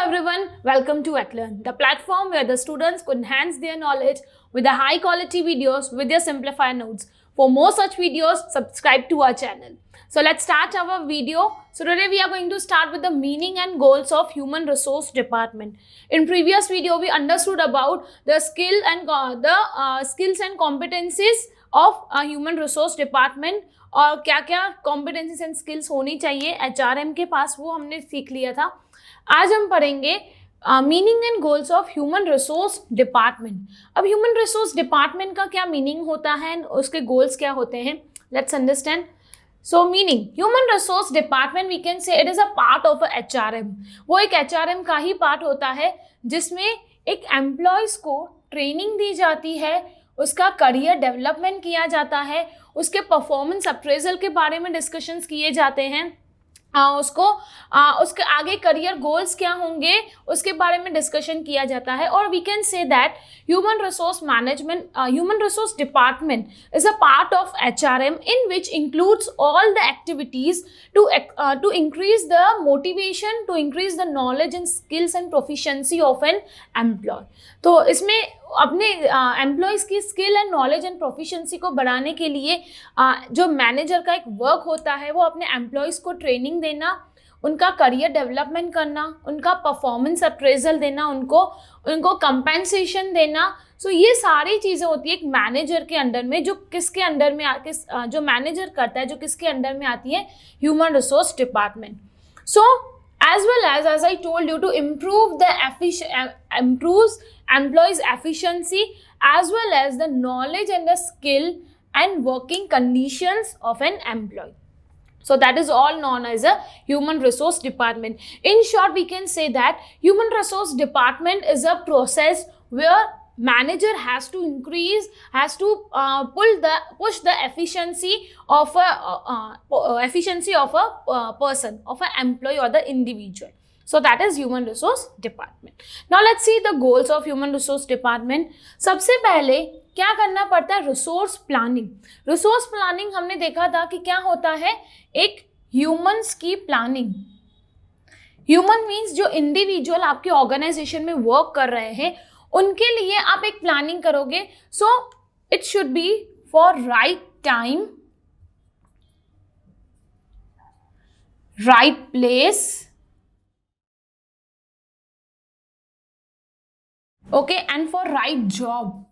everyone, welcome to Atlearn, the platform where the students could enhance their knowledge with the high quality videos with their simplified notes. For more such videos, subscribe to our channel. So let's start our video. So today we are going to start with the meaning and goals of Human Resource Department. In previous video, we understood about the skills and competencies of a Human Resource Department और क्या क्या competencies and skills होनी चाहिए HRM के पास, वो हमने सीख लिया था. आज हम पढ़ेंगे meaning and goals of human resource department. अब ह्यूमन रिसोर्स डिपार्टमेंट का क्या मीनिंग होता है, उसके गोल्स क्या होते हैं, let's understand. So meaning, human resource department we can say it is a part of HRM. वो एक HRM का ही पार्ट होता है जिसमें एक एम्प्लॉयज़ को ट्रेनिंग दी जाती है, उसका करियर डेवलपमेंट किया जाता है, उसके परफॉर्मेंस अप्रेजल के बारे में डिस्कशंस किए जाते हैं, उसके आगे करियर गोल्स क्या होंगे उसके बारे में डिस्कशन किया जाता है. और we can say that human resource management, human resource department is a part of HRM in which includes all the activities to increase the motivation, to increase the knowledge and skills and proficiency of an employee. तो इसमें अपने employees की skill and knowledge and proficiency को बढ़ाने के लिए जो manager का एक वर्क होता है वो अपने एम्प्लॉयज़ को ट्रेनिंग देना, उनका करियर डेवलपमेंट करना, उनका परफॉर्मेंस अप्रेजल देना, उनको कंपेंसेशन देना. सो ये सारी चीज़ें होती है एक मैनेजर के अंडर में, जो किसके अंडर में जो मैनेजर करता है, जो किसके अंडर में आती है, human resource department. So as well as I told you, to improve the improves employees efficiency as well as the knowledge and the skill and working conditions of an employee. So that is all known as a human resource department. In short, we can say that human resource department is a process where manager has to push the efficiency of a person, of an employee or the individual. So that is human resource department. Now let's see the goals of human resource department. सबसे पहले क्या करना पड़ता है, resource planning. Resource planning हमने देखा था कि क्या होता है, एक ह्यूमन्स की प्लानिंग. ह्यूमन मीन्स जो इंडिविजुअल आपके ऑर्गेनाइजेशन में वर्क कर रहे हैं उनके लिए आप एक प्लानिंग करोगे. So it should be for right time, right place, okay, and for right job.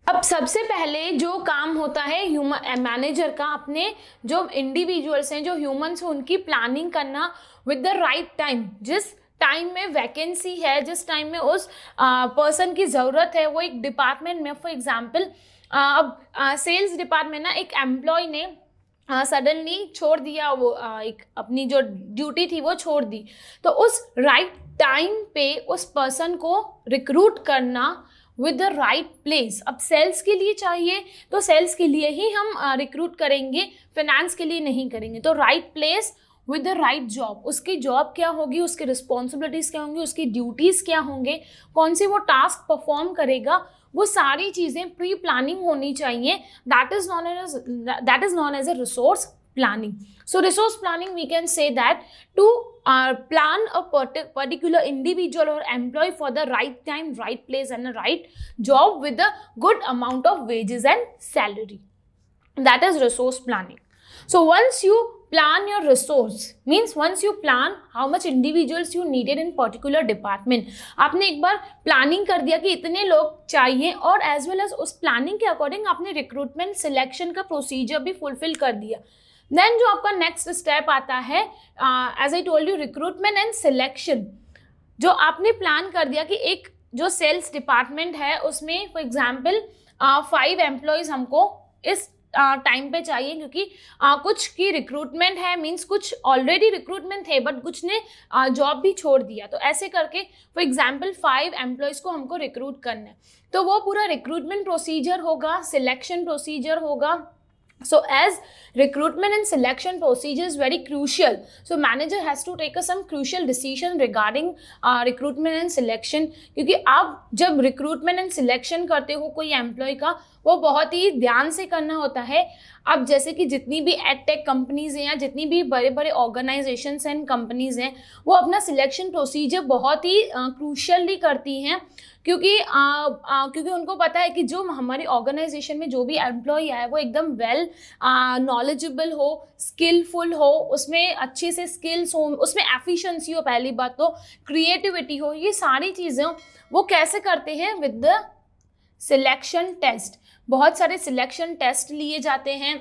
अब सबसे पहले जो काम होता है ह्यूमन मैनेजर का, अपने जो इंडिविजुअल्स हैं, जो ह्यूमन्स हैं, उनकी प्लानिंग करना विद द राइट टाइम. जिस टाइम में वैकेंसी है, जिस टाइम में उस पर्सन की ज़रूरत है, वो एक डिपार्टमेंट में, फॉर एग्जांपल अब सेल्स डिपार्टमेंट ना, एक एम्प्लॉय ने सडनली छोड़ दिया, वो एक अपनी जो ड्यूटी थी वो छोड़ दी, तो उस राइट टाइम पे उस पर्सन को रिक्रूट करना विद द राइट प्लेस. अब सेल्स के लिए चाहिए तो सेल्स के लिए ही हम रिक्रूट करेंगे, फाइनेंस के लिए नहीं करेंगे. तो right place with the right job. उसकी जॉब क्या होगी, उसकी रिस्पॉन्सिबिलिटीज़ क्या होंगी, उसकी ड्यूटीज़ क्या होंगे, कौन सी वो टास्क परफॉर्म करेगा, वो सारी चीज़ें प्री प्लानिंग होनी चाहिए. That is known as a resource planning. So resource planning, we can say that to plan a particular individual or employee for the right time, right place and a right job with a good amount of wages and salary. That is resource planning. So once you plan your resource, means once you plan how much individuals you needed in particular department, आपने एक बार planning कर दिया कि इतने लोग चाहिए, और as well as उस प्लानिंग के अकॉर्डिंग आपने रिक्रूटमेंट सिलेक्शन का प्रोसीजर भी फुलफिल कर दिया. देन जो आपका नेक्स्ट स्टेप आता है, as I told you, recruitment and selection. जो आपने प्लान कर दिया कि एक जो सेल्स डिपार्टमेंट है उसमें फॉर एग्जांपल 5 एम्प्लॉयज़ हमको इस टाइम पे चाहिए, क्योंकि कुछ की रिक्रूटमेंट है, मींस कुछ ऑलरेडी रिक्रूटमेंट थे बट कुछ ने जॉब भी छोड़ दिया. तो ऐसे करके फॉर एग्जांपल 5 एम्प्लॉयज़ को हमको रिक्रूट करना है, तो वो पूरा रिक्रूटमेंट प्रोसीजर होगा, सिलेक्शन प्रोसीजर होगा. So as recruitment and selection procedure is very crucial, so manager has to take some crucial decision regarding recruitment and selection. क्योंकि आप जब recruitment and selection करते हो कोई एम्प्लॉय का, वो बहुत ही ध्यान से करना होता है. अब जैसे कि जितनी भी एडटेक कंपनीज हैं या जितनी भी बड़े बड़े ऑर्गेनाइजेशंस एंड कंपनीज हैं, वो अपना सिलेक्शन प्रोसीजर बहुत ही क्रूशियली करती हैं, क्योंकि उनको पता है कि जो हमारी ऑर्गेनाइजेशन में जो भी एम्प्लॉय है वो एकदम वेल नॉलेजेबल हो, स्किलफुल हो, उसमें अच्छे से स्किल्स हो, उसमें एफिशिएंसी हो, पहली बात तो क्रिएटिविटी हो, ये सारी चीज़ें वो कैसे करते हैं विद द सिलेक्शन टेस्ट। बहुत सारे सिलेक्शन टेस्ट लिए जाते हैं,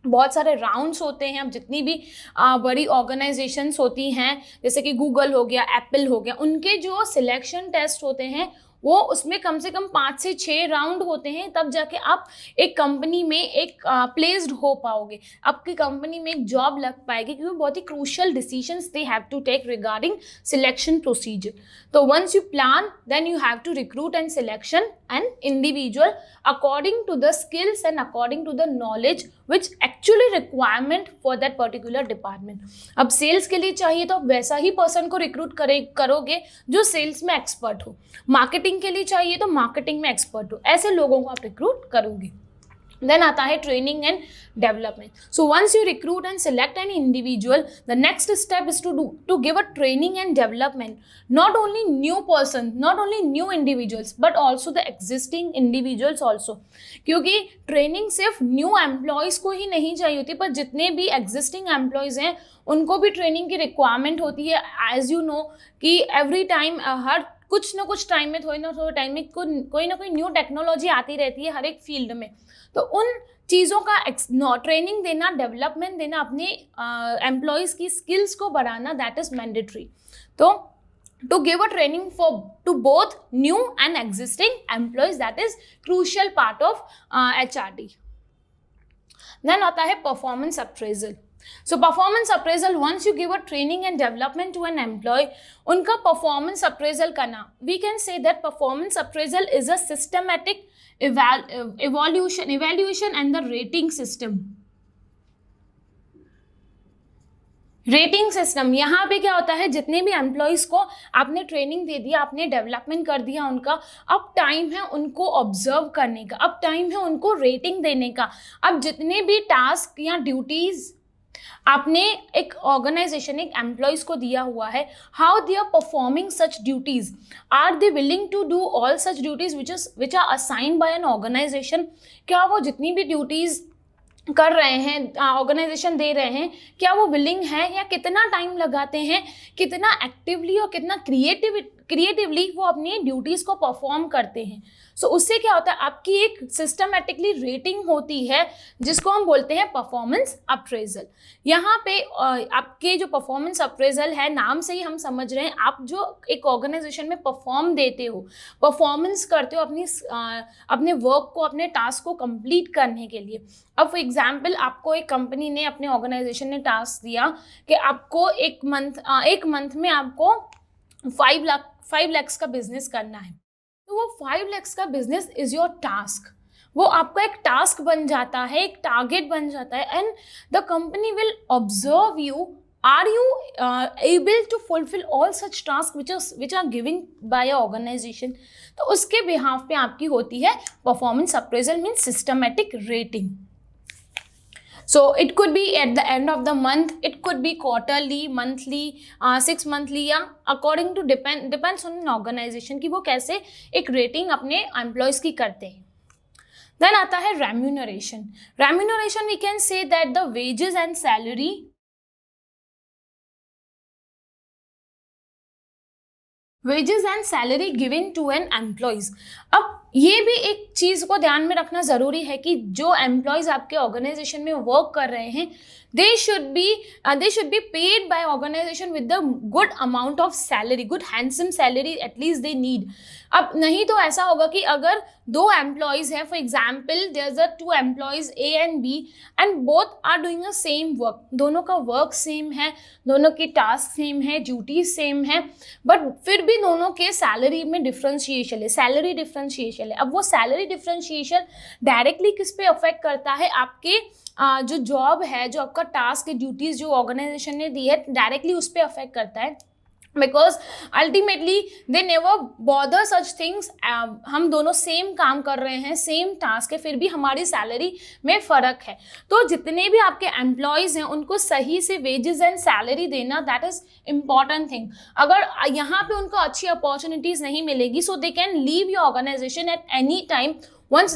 बहुत सारे राउंड्स होते हैं। अब जितनी भी बड़ी ऑर्गेनाइजेशंस होती हैं जैसे कि गूगल हो गया, एप्पल हो गया, उनके जो सिलेक्शन टेस्ट होते हैं वो उसमें कम से कम 5 से 6 राउंड होते हैं, तब जाके आप एक कंपनी में एक प्लेस्ड हो पाओगे, आपकी कंपनी में एक जॉब लग पाएगी, क्योंकि बहुत ही crucial decisions they have to take regarding selection procedure. तो once you plan then you have to recruit and selection an individual according to the skills and according to the knowledge which actually requirement for that particular department. अब sales के लिए चाहिए तो आप वैसा ही person को recruit करोगे जो सेल्स में एक्सपर्ट हो, मार्केटिंग के लिए चाहिए तो मार्केटिंग में एक्सपर्ट हो, ऐसे लोगों को आप रिक्रूट करोगे। देन आता है training and development. So once you recruit and select an individual, the next step is to give a training and development, not only new person, not only new individuals but also the existing individuals also, क्योंकि training सिर्फ new employees को ही नहीं चाहिए होती, पर जितने भी एग्जिस्टिंग एम्प्लॉयज़ हैं उनको भी ट्रेनिंग की रिक्वायरमेंट होती है। एज यू नो कि एवरी टाइम हर कुछ ना कुछ टाइम में, थोड़ी ना थोड़े टाइम में कोई ना कोई न्यू टेक्नोलॉजी आती रहती है हर एक फील्ड में, तो उन चीज़ों का ट्रेनिंग देना, डेवलपमेंट देना, अपने एम्प्लॉयज़ की स्किल्स को बढ़ाना, दैट इज़ मैंडेटरी। तो to give a training to both new and existing employees, that is crucial part of HRD. Then आता है performance appraisal. So performance appraisal, once you give a training and development to an employee, उनका performance appraisal करना, we can say that performance appraisal is a systematic evaluation and the rating system. Rating system, यहाँ पे क्या होता है, जितने भी employees को आपने ट्रेनिंग दे दिया, आपने डेवलपमेंट कर दिया उनका, अब टाइम है उनको ऑब्जर्व करने का, अब टाइम है उनको रेटिंग देने का। अब जितने भी टास्क या ड्यूटीज़ आपने एक ऑर्गेनाइजेशन, एक एम्प्लॉयज़ को दिया हुआ है, how they are performing such duties, are they willing to do all such duties which are assigned by an organisation, क्या वो जितनी भी ड्यूटीज़ कर रहे हैं, ऑर्गेनाइजेशन दे रहे हैं, क्या वो विलिंग है, या कितना टाइम लगाते हैं, कितना एक्टिवली और कितना क्रिएटिवली वो अपनी ड्यूटीज़ को परफॉर्म करते हैं। सो उससे क्या होता है, आपकी एक सिस्टमेटिकली रेटिंग होती है जिसको हम बोलते हैं परफॉर्मेंस अप्रेजल। यहाँ पे आपके जो परफॉर्मेंस अप्रेजल है, नाम से ही हम समझ रहे हैं, आप जो एक ऑर्गेनाइजेशन में परफॉर्म देते हो, परफॉर्मेंस करते हो अपने वर्क को, अपने टास्क को कंप्लीट करने के लिए। अब फॉर एग्जाम्पल, आपको एक कंपनी ने, अपने ऑर्गेनाइजेशन ने टास्क दिया कि आपको एक मंथ में आपको 5 lakhs का बिजनेस करना है, तो वो 5 lakhs का बिजनेस इज योर टास्क, वो आपका एक टास्क बन जाता है, एक टारगेट बन जाता है, and the company will observe you, are you able to fulfil all such task which are giving by organisation. तो उसके बिहाफ पे आपकी होती है performance appraisal, means systematic rating. So it could be at the end of the month, it could be quarterly, monthly, 6 monthly, या according to depends on an organization कि वो कैसे एक रेटिंग अपने एम्प्लॉयज़ की करते हैं। देन आता है remuneration. Remuneration we can say that the wages and salary given to an employees. अब ये भी एक चीज़ को ध्यान में रखना ज़रूरी है कि जो एम्प्लॉयज़ आपके ऑर्गेनाइजेशन में वर्क कर रहे हैं, they should be paid by organization with the good amount of salary, good handsome salary at least they need. अब नहीं तो ऐसा होगा कि अगर 2 एम्प्लॉयज़ हैं, for example there are 2 employees A and B and both are doing a same work, दोनों का वर्क सेम है, दोनों की टास्क सेम है, ड्यूटीज सेम है, बट फिर भी दोनों के सैलरी में डिफ्रेंशिएशन है, सैलरी डिफ्रेंशिएशन है। अब वो सैलरी डिफ्रेंशिएशन डायरेक्टली किस पे अफेक्ट करता है, आपके जो जॉब है, जो आपका टास्क है, ड्यूटीज़ जो ऑर्गेनाइजेशन ने दी है, डायरेक्टली उस पर अफेक्ट करता है। Because ultimately they never bother such things. हम दोनों सेम काम कर रहे हैं, सेम टास्क है, फिर भी हमारी सैलरी में फ़र्क है। तो जितने भी आपके एम्प्लॉयज़ हैं उनको सही से वेजेस एंड सैलरी देना, दैट इज़ इम्पॉर्टेंट थिंग। अगर यहाँ पे उनको अच्छी अपॉर्चुनिटीज़ नहीं मिलेगी, so they can leave your organisation at any time once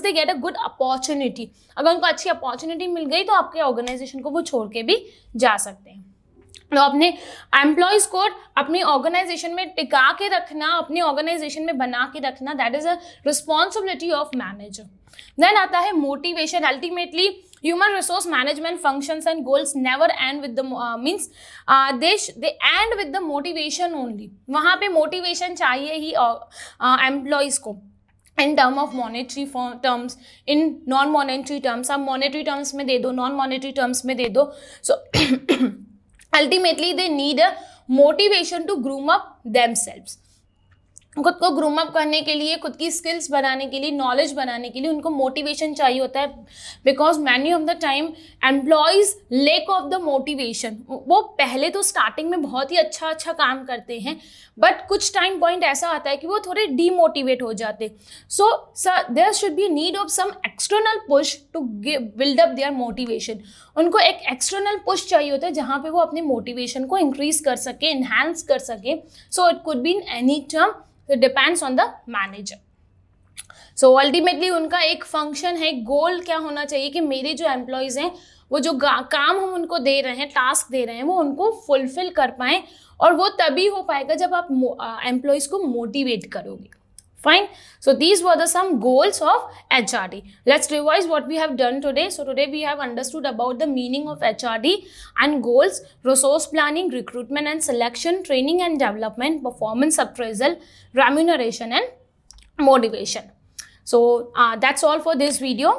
they get a good opportunity. अगर उनको अच्छी अपॉर्चुनिटी मिल गई तो आपके ऑर्गेनाइजेशन को वो छोड़ के भी जा सकते हैं। तो अपने एम्प्लॉयज़ को अपनी ऑर्गेनाइजेशन में टिका के रखना, अपनी ऑर्गेनाइजेशन में बना के रखना, that is a responsibility of manager. Then आता है motivation. Ultimately human resource management functions and goals never end with the means they end with the motivation only. वहाँ पे मोटिवेशन चाहिए ही एम्प्लॉयज़ को, in term of monetary terms, in non monetary terms. आप monetary terms में दे दो, non monetary terms में दे दो। सो ultimately they need a motivation to groom up themselves। खुद को ग्रूम अप करने के लिए, खुद की स्किल्स बनाने के लिए, नॉलेज बनाने के लिए उनको मोटिवेशन चाहिए होता है। Because many of the time employees lake of the motivation, वो पहले तो स्टार्टिंग में बहुत ही अच्छा काम करते हैं, बट कुछ टाइम पॉइंट ऐसा आता है कि वो थोड़े डीमोटिवेट हो जाते। So there should be need of some external push to build up their motivation. उनको एक एक्सटर्नल पुश चाहिए होता है जहाँ पे वो अपने मोटिवेशन को इंक्रीज कर सके, इन्हांस कर सके। So it could be in any term, it depends on the manager। so ultimately उनका एक फंक्शन है, गोल क्या होना चाहिए कि मेरे जो एम्प्लॉयज़ हैं वो जो काम हम उनको दे रहे हैं, टास्क दे रहे हैं, वो उनको फुलफिल कर पाएँ, और वो तभी हो पाएगा जब आप एम्प्लॉयज़ को मोटिवेट करोगे। Fine. So these were the some goals of HRD. Let's revise what we have done today. So today we have understood about the meaning of HRD and goals, resource planning, recruitment and selection, training and development, performance appraisal, remuneration and motivation. So that's all for this video.